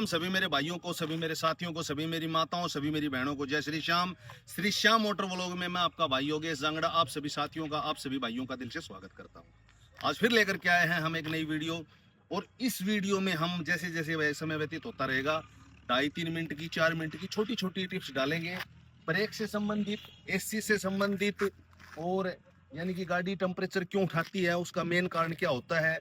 श्याम सभी मेरे भाइयों को, सभी मेरे साथियों को, सभी मेरी माताओं, सभी मेरी बहनों को जय श्री श्याम। श्री श्याम मोटर व्लॉग में मैं आपका भाई योगेश जांगड़ा आप सभी साथियों का, आप सभी भाइयों का दिल से स्वागत करता हूं। आज फिर लेकर के आए हैं हम एक नई वीडियो, और इस वीडियो में हम जैसे जैसे समय व्यतीत होता रहेगा 2.5-3 मिनट की, 4 मिनट की छोटी छोटी टिप्स डालेंगे, ब्रेक से संबंधित, एसी से संबंधित, और यानी कि गाड़ी टेम्परेचर क्यों उठाती है, उसका मेन कारण क्या होता है,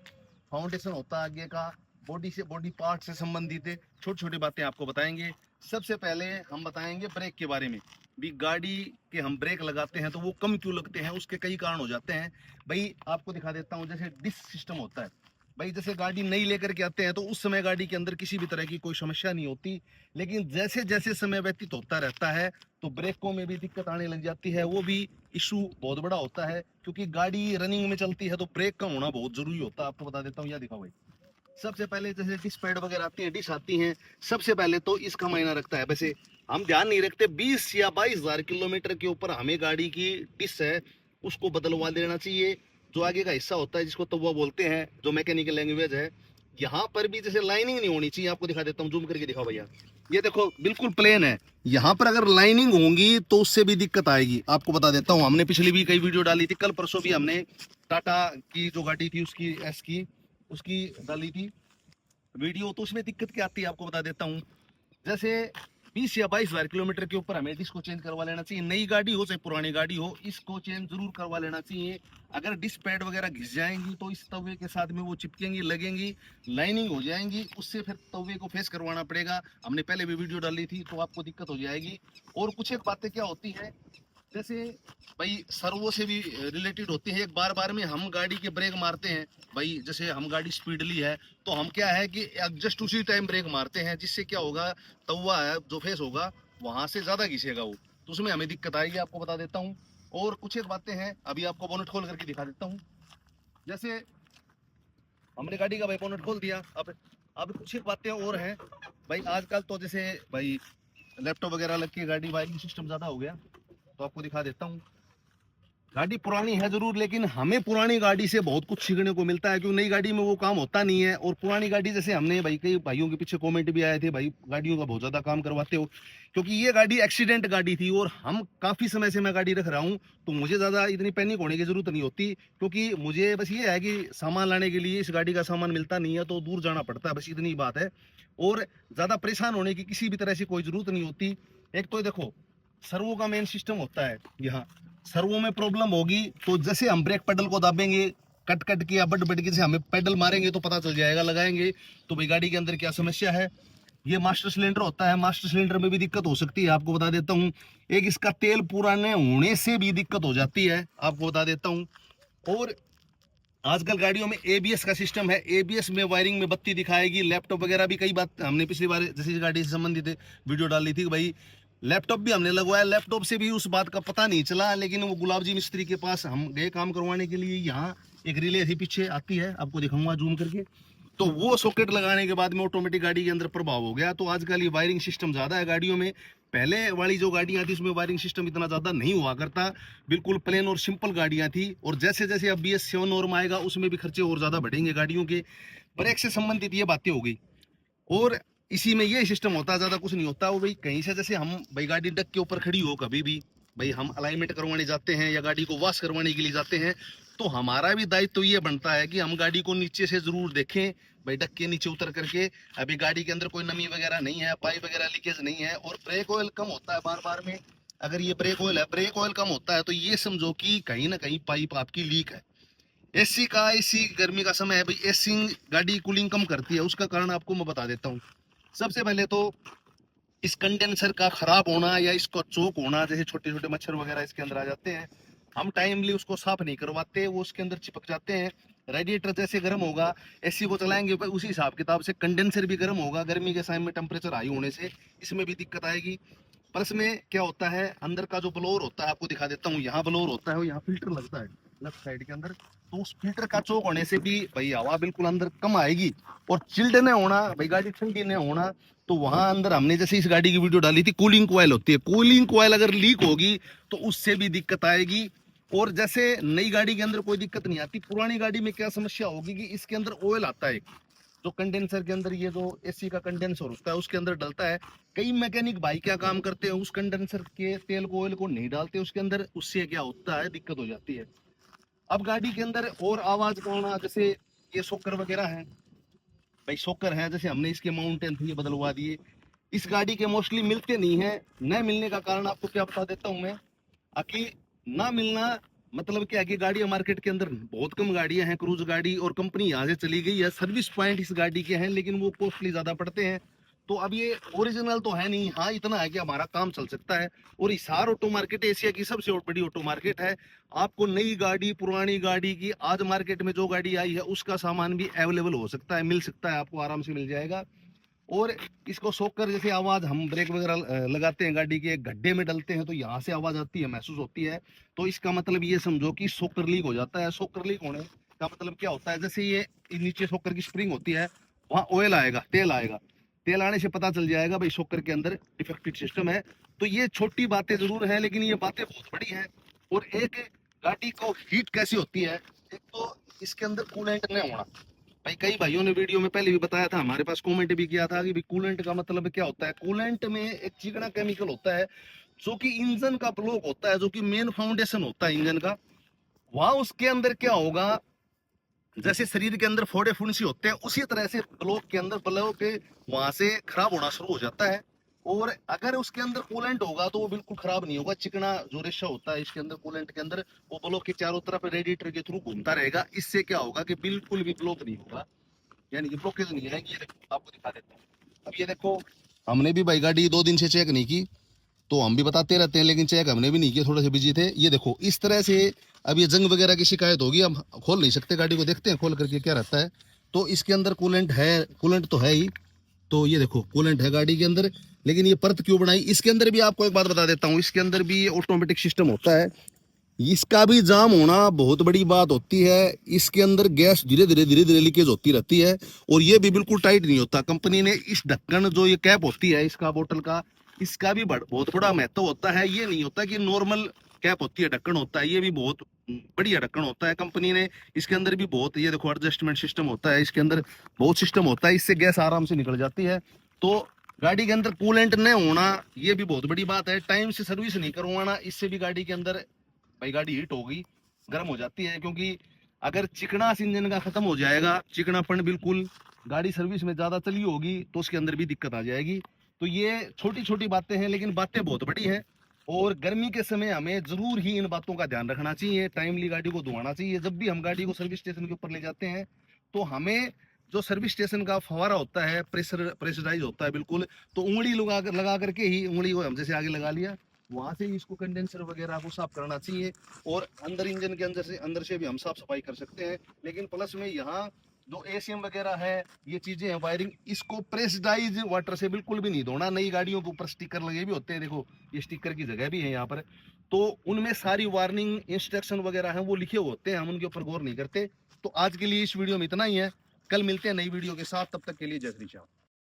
फाउंडेशन होता है आगे का, बॉडी पार्ट से संबंधित छोटी छोटी बातें आपको बताएंगे। सबसे पहले हम बताएंगे ब्रेक के बारे में। भी गाड़ी के हम ब्रेक लगाते हैं तो वो कम क्यों लगते हैं, उसके कई कारण हो जाते हैं। भाई आपको दिखा देता हूँ, जैसे डिस्क सिस्टम होता है। भाई जैसे गाड़ी नई लेकर के आते हैं तो उस समय गाड़ी के अंदर किसी भी तरह की कोई समस्या नहीं होती, लेकिन जैसे जैसे समय व्यतीत होता रहता है तो ब्रेकों में भी दिक्कत आने लग जाती है। वो भी इशू बहुत बड़ा होता है, क्योंकि गाड़ी रनिंग में चलती है तो ब्रेक का होना बहुत जरूरी होता है। आपको बता देता हूँ, या दिखाओ भाई। सबसे पहले जैसे डिस्क पैड वगैरह आती है, डिश आती हैं, सबसे पहले तो इसका मायना रखता है। वैसे हम ध्यान नहीं रखते, 20 या 22 हजार किलोमीटर के ऊपर हमें गाड़ी की डिस्क है उसको बदलवा देना चाहिए। जो आगे का हिस्सा होता है जिसको तवा बोलते हैं, जो मैकेनिकल लैंग्वेज है, यहाँ पर भी जैसे लाइनिंग नहीं होनी चाहिए। आपको दिखा देता हूँ, जूम करके दिखाओ भैया। ये देखो बिल्कुल प्लेन है, यहाँ पर अगर लाइनिंग होंगी तो उससे भी दिक्कत आएगी। आपको बता देता हूँ, हमने पिछली भी कई वीडियो डाली थी, कल परसों भी हमने टाटा की जो गाड़ी थी उसकी एस की उसकी डाली थी वीडियो, तो उसमें दिक्कत क्या आती है आपको बता देता हूँ। जैसे 20 या 22 हजार किलोमीटर के ऊपर हमें डिस्क को चेंज करवा लेना चाहिए। नई गाड़ी हो चाहे पुरानी गाड़ी हो, इसको चेंज जरूर करवा लेना चाहिए। अगर डिस्क पैड वगैरह घिस जाएंगी तो इस तवे के साथ में वो चिपकेंगी, लगेंगी, लाइनिंग हो जाएंगी, उससे फिर तवे को फेस करवाना पड़ेगा। हमने पहले भी वीडियो डाली थी, तो आपको दिक्कत हो जाएगी। और कुछ एक बातें क्या होती है, जैसे भाई सर्वो से भी रिलेटेड होती है। एक बार बार में हम गाड़ी के ब्रेक मारते हैं, भाई जैसे हम गाड़ी स्पीडली है तो हम क्या है कि जस्ट उसी टाइम ब्रेक मारते हैं, जिससे क्या होगा, तवा है जो फेस होगा वहां से ज्यादा घिसेगा वो, तो उसमें हमें दिक्कत आएगी। आपको बता देता हूँ। और कुछ एक बातें हैं, अभी आपको बोनट खोल करके दिखा देता हूँ। जैसे हमने गाड़ी का भाई बोनट खोल दिया, अब कुछ एक बातें और हैं। भाई आजकल तो जैसे भाई लैपटॉप वगैरह लग के गाड़ी वायरिंग सिस्टम ज्यादा हो गया, तो आपको दिखा देता हूँ। गाड़ी पुरानी है जरूर, लेकिन हमें पुरानी गाड़ी से बहुत कुछ सीखने को मिलता है, क्योंकि नई गाड़ी में वो काम होता नहीं है। और पुरानी गाड़ी जैसे हमने भाई कई भाइयों के पीछे कमेंट भी आए थे, भाई गाड़ियों का बहुत ज्यादा काम करवाते हो, क्योंकि ये गाड़ी एक्सीडेंट गाड़ी थी और हम काफी समय से मैं गाड़ी रख रहा हूँ, तो मुझे ज्यादा इतनी पैनिक होने की जरूरत नहीं होती, क्योंकि मुझे बस ये है कि सामान लाने के लिए इस गाड़ी का सामान मिलता नहीं है तो दूर जाना पड़ता है, बस इतनी बात है। और ज्यादा परेशान होने की किसी भी तरह से कोई जरूरत नहीं होती। एक तो देखो सर्वो का मेन सिस्टम होता है, यहाँ सर्वो में प्रॉब्लम होगी तो जैसे हम ब्रेक पेडल को दाबेंगे, कट कट के या बट बट के से हमें पेडल मारेंगे तो पता चल जाएगा, लगाएंगे तो भाई गाड़ी के अंदर क्या समस्या है। ये मास्टर सिलेंडर होता है, मास्टर सिलेंडर में भी दिक्कत हो सकती है। आपको बता देता हूँ, एक इसका तेल पुराने होने से भी दिक्कत हो जाती है, आपको बता देता हूँ। और आजकल गाड़ियों में एबीएस का सिस्टम है, एबीएस में वायरिंग में बत्ती दिखाएगी। लैपटॉप वगैरह भी कई बात हमने पिछली बार जैसे गाड़ी से संबंधित वीडियो डाली थी, भाई लैपटॉप भी हमने लगवाया, लैपटॉप से भी उस बात का पता नहीं चला, लेकिन वो गुलाब जी मिस्त्री के पास हम गए काम करवाने के लिए। यहाँ एक रिले थी पीछे आती है, आपको दिखाऊंगा जूम करके, तो वो सॉकेट लगाने के बाद में ऑटोमेटिक गाड़ी के अंदर प्रभाव हो गया। तो आजकल ये वायरिंग सिस्टम ज्यादा है गाड़ियों में। पहले वाली जो गाड़ियां थी उसमें वायरिंग सिस्टम इतना ज्यादा नहीं हुआ करता, बिल्कुल प्लेन और सिंपल गाड़ियां थी। और जैसे जैसे अब BS7 नॉर्म आएगा उसमें भी खर्चे और ज्यादा बढ़ेंगे गाड़ियों के। ब्रेक से संबंधित ये बातें हो गई, और इसी में ये सिस्टम होता है, ज्यादा कुछ नहीं होता। वो भाई कहीं से जैसे हम भाई गाड़ी डक के ऊपर खड़ी हो, कभी भी भाई हम अलाइनमेंट करवाने जाते हैं या गाड़ी को वॉश करवाने के लिए जाते हैं, तो हमारा भी दायित्व तो ये बनता है कि हम गाड़ी को नीचे से जरूर देखें, भाई डक के नीचे उतर करके अभी गाड़ी के अंदर कोई नमी वगैरह नहीं है, पाइप वगैरह लीकेज नहीं है। और ब्रेक ऑयल कम होता है बार बार में, अगर ये ब्रेक ऑयल है, ब्रेक ऑयल कम होता है तो ये समझो कि कहीं ना कहीं पाइप आपकी लीक है। एसी गर्मी का समय है भाई, एसी गाड़ी कूलिंग कम करती है, उसका कारण आपको मैं बता देता हूँ। सबसे पहले तो इस कंडेंसर का खराब होना या इसका चोक होना, जैसे छोटे छोटे मच्छर वगैरह इसके अंदर आ जाते हैं, हम टाइमली उसको साफ नहीं करवाते, वो उसके अंदर चिपक जाते हैं। रेडिएटर जैसे गर्म होगा, एसी को चलाएंगे भाई उसी हिसाब किताब से कंडेंसर भी गर्म होगा, गर्मी के टाइम में टेम्परेचर हाई होने से इसमें भी दिक्कत आएगी। पर इसमें क्या होता है, अंदर का जो ब्लोअर होता है, आपको दिखा देता हूँ, यहाँ ब्लोअर होता है और यहाँ फिल्टर लगता है लेफ्ट साइड के अंदर, तो उस फिल्टर का चोक होने से भी भाई हवा बिल्कुल अंदर कम आएगी। और चिल्ड न होना, भाई गाड़ी ठंडी न होना, तो वहां अंदर हमने जैसे इस गाड़ी की वीडियो डाली थी, कूलिंग कॉइल होती है, कूलिंग कॉइल अगर लीक होगी तो उससे भी दिक्कत आएगी। और जैसे नई गाड़ी के अंदर कोई दिक्कत नहीं आती, पुरानी गाड़ी में क्या समस्या होगी कि इसके अंदर ऑयल आता है, जो कंडेंसर के अंदर ये जो एसी का कंडेंसर होता है उसके अंदर डलता है। कई मैकेनिक भाई क्या काम करते हैं, उस कंडेंसर के तेल को ऑयल को नहीं डालते उसके अंदर, उससे क्या होता है दिक्कत हो जाती है। अब गाड़ी के अंदर और आवाज कौन, जैसे ये शॉकर वगैरह है भाई, शॉकर है जैसे हमने इसके माउंटेन थे ये बदलवा दिए। इस गाड़ी के मोस्टली मिलते नहीं है, न मिलने का कारण आपको क्या बता देता हूँ मैं। आकि ना मिलना मतलब क्या है कि गाड़ियां मार्केट के अंदर बहुत कम गाड़ियां हैं, क्रूज गाड़ी, और कंपनी यहाँ से चली गई है। सर्विस पॉइंट इस गाड़ी के हैं लेकिन वो कॉस्टली ज्यादा पड़ते हैं। तो अब ये ओरिजिनल तो है नहीं, हाँ इतना है कि हमारा काम चल सकता है। और हिसार ऑटो मार्केट एशिया की सबसे बड़ी ऑटो मार्केट है। आपको नई गाड़ी पुरानी गाड़ी की आज मार्केट में जो गाड़ी आई है उसका सामान भी अवेलेबल हो सकता है, मिल सकता है, आपको आराम से मिल जाएगा। और इसको सोकर जैसे आवाज हम ब्रेक वगैरह लगाते हैं गाड़ी के गड्ढे में डलते हैं तो यहाँ से आवाज आती है, महसूस होती है। तो इसका मतलब ये समझो कि सोकर लीक हो जाता है। सोकर लीक होने का मतलब क्या होता है, जैसे ये नीचे सोकर की स्प्रिंग होती है, वहां ऑयल आएगा, तेल आएगा, तेल आने से पता चल जाएगा भाई सोकर के अंदर डिफेक्टेड सिस्टम है। तो ये छोटी बातें जरूर है लेकिन ये बातें बहुत बड़ी है। और एक गाड़ी को हीट कैसी होती है, एक तो इसके अंदर कूलेंट नहीं होना भाई। कई भाइयों ने वीडियो में पहले भी बताया था, हमारे पास कमेंट भी किया था कि भाई कूलेंट का मतलब क्या होता है। कूलेंट में एक चिकना केमिकल होता है जो कि इंजन का ब्लॉक होता है, जो कि मेन फाउंडेशन होता है इंजन का। वहां उसके अंदर क्या होगा, जैसे शरीर के अंदर फोड़े फुंसी होते हैं उसी तरह से ब्लॉक के अंदर ब्लॉक वहां से खराब होना शुरू हो जाता है। और अगर उसके अंदर कूलेंट होगा तो वो बिल्कुल खराब नहीं होगा। चिकना जो रेशा होता है इसके अंदर कूलेंट के अंदर, वो ब्लॉक के चारों तरफ रेडिएटर के थ्रू घूमता रहेगा। इससे क्या होगा कि बिल्कुल भी ब्लॉक नहीं होगा, यानी कि ब्लॉकेज नहीं है। ये देखो आपको दिखा देता हूँ। अब ये देखो, हमने भी भाई गाड़ी 2 दिन से चेक नहीं की, तो हम भी बताते रहते हैं लेकिन चेक हमने भी नहीं किया, थोड़े से बिजी थे। ये देखो इस तरह से अब ये जंग वगैरह की शिकायत होगी, हम खोल नहीं सकते गाड़ी को, देखते हैं खोल करके क्या रहता है। तो इसके अंदर कूलेंट है, कूलेंट तो है ही। तो ये देखो कूलेंट है गाड़ी के अंदर, लेकिन ये परत क्यों बनाई। इसके अंदर भी आपको एक बात बता देता हूँ, इसके अंदर भी ऑटोमेटिक सिस्टम होता है, इसका भी जाम होना बहुत बड़ी बात होती है। इसके अंदर गैस धीरे धीरे धीरे धीरे लीकेज होती रहती है और ये भी बिल्कुल टाइट नहीं होता। कंपनी ने इस ढक्कन जो ये कैप होती है इसका बोतल का, इसका भी बहुत बड़ा महत्व होता है। ये नहीं होता कि नॉर्मल कैप होती है, ढक्कन होता है, ये भी बहुत बढ़िया ढक्कन होता है। कंपनी ने इसके अंदर भी बहुत, ये देखो एडजस्टमेंट सिस्टम होता है, इसके अंदर बहुत सिस्टम होता है, इससे गैस आराम से निकल जाती है। तो गाड़ी के अंदर कूलेंट न होना ये भी बहुत बड़ी बात है। टाइम से सर्विस नहीं करवाना, इससे भी गाड़ी के अंदर भाई गाड़ी हीट होगी, गर्म हो जाती है। क्योंकि अगर चिकनास इंजन का खत्म हो जाएगा, चिकनापन बिल्कुल, गाड़ी सर्विस में ज्यादा चली होगी तो उसके अंदर भी दिक्कत आ जाएगी। तो ये छोटी छोटी बातें हैं लेकिन बातें बहुत बड़ी हैं। और गर्मी के समय हमें जरूर ही इन बातों का ध्यान रखना चाहिए, टाइमली गाड़ी को धुआना चाहिए। जब भी हम गाड़ी को सर्विस स्टेशन के ऊपर ले जाते हैं तो हमें जो सर्विस स्टेशन का फवारा होता है, प्रेशराइज होता है बिल्कुल, तो उंगली लगा करके ही, उंगली को हम जैसे आगे लगा लिया, वहां से ही इसको कंडेंसर वगैरह को साफ करना चाहिए। और अंदर इंजन के अंदर से भी हम साफ सफाई कर सकते हैं। लेकिन प्लस में यहाँ जो एसीएम वगैरह है, ये चीजें हैं वायरिंग, इसको प्रेशराइज वाटर से बिल्कुल भी नहीं धोना। नई गाड़ियों के ऊपर स्टिकर लगे भी होते हैं, देखो ये स्टिकर की जगह भी है यहाँ पर, तो उनमें सारी वार्निंग इंस्ट्रक्शन वगैरह हैं वो लिखे हुए होते हैं, हम उनके ऊपर गौर नहीं करते। तो आज के लिए इस वीडियो में इतना ही है, कल मिलते हैं नई वीडियो के साथ, तब तक के लिए जय श्री श्याम।